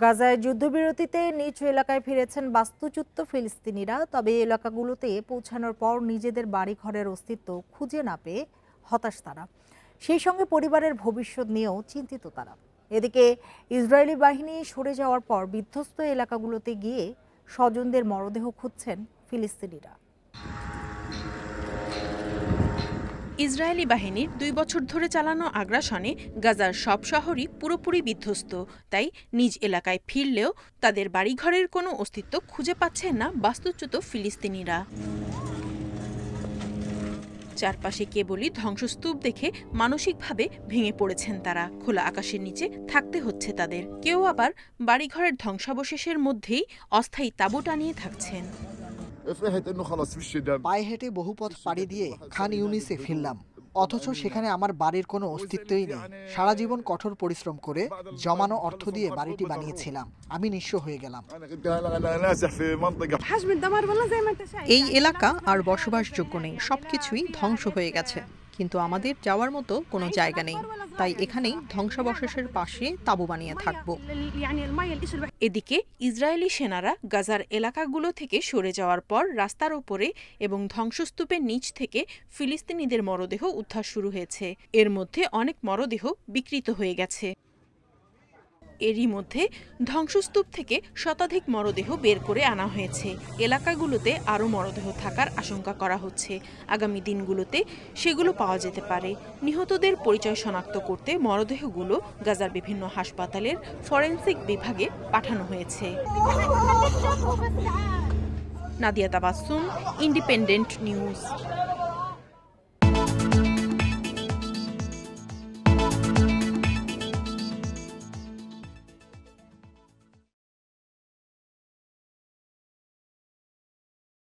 গাজায় যুদ্ধবিরতিতে নিজ এলাকায় ফিরেছেন বাস্তুচ্যুত ফিলিস্তিনিরা। তবে এই এলাকাগুলোতে পৌঁছানোর পর নিজেদের বাড়িঘরের অস্তিত্ব খুঁজে না পেয়ে হতাশ তারা। সেই সঙ্গে পরিবারের ভবিষ্যৎ নিয়েও চিন্তিত তারা। এদিকে ইসরায়েলি বাহিনী সরে যাওয়ার পর বিধ্বস্ত এলাকাগুলোতে গিয়ে স্বজনদের মরদেহ খুঁজছেন ফিলিস্তিনিরা। ইসরায়েলি বাহিনীর 2 বছর ধরে চালানো আগ্রাসনে গাজার সব শহরই পুরোপুরি বিধ্বস্ত। তাই নিজ এলাকায় ফিরলেও তাদের বাড়িঘরের কোনো অস্তিত্ব খুঁজে পাচ্ছেন না বাস্তুচ্যুত ফিলিস্তিনিরা। চারপাশে কেবলই ধ্বংসস্তূপ দেখে মানসিকভাবে ভেঙে পড়েছেন তারা। খোলা আকাশের নিচে থাকতে হচ্ছে তাদের। কেউ আবার বাড়িঘরের ধ্বংসাবশেষের মধ্যেই অস্থায়ী তাঁবু টানিয়ে থাকছেন। পায়ে হেঁটে বহু পথ পাড়ি দিয়ে খান ইউনিসে ফিরলাম, অথচ সেখানে আমার বাড়ির কোনো অস্তিত্বই নেই। সারা জীবন কঠোর পরিশ্রম করে জমানো অর্থ দিয়ে বাড়িটি বানিয়েছিলাম, আমি নিঃস্ব হয়ে গেলাম। এই এলাকা আর বসবাসযোগ্য নেই, সবকিছুই ধ্বংস হয়ে গেছে, কিন্তু আমাদের যাওয়ার মতো কোনো জায়গা নেই। তাই এখানেই ধ্বংসাবশেষের পাশে তাঁবু বানিয়ে থাকব। এদিকে ইসরায়েলি সেনারা গাজার এলাকাগুলো থেকে সরে যাওয়ার পর রাস্তার ওপরে এবং ধ্বংসস্তূপের নিচ থেকে ফিলিস্তিনিদের মরদেহ উদ্ধার শুরু হয়েছে। এর মধ্যে অনেক মরদেহ বিকৃত হয়ে গেছে। এরই মধ্যে ধ্বংসস্তূপ থেকে শতাধিক মরদেহ বের করে আনা হয়েছে। এলাকাগুলোতে আরও মরদেহ থাকার আশঙ্কা করা হচ্ছে। আগামী দিনগুলোতে সেগুলো পাওয়া যেতে পারে। নিহতদের পরিচয় শনাক্ত করতে মরদেহগুলো গাজার বিভিন্ন হাসপাতালের ফরেনসিক বিভাগে পাঠানো হয়েছে। Nadia Tabassum, independent news.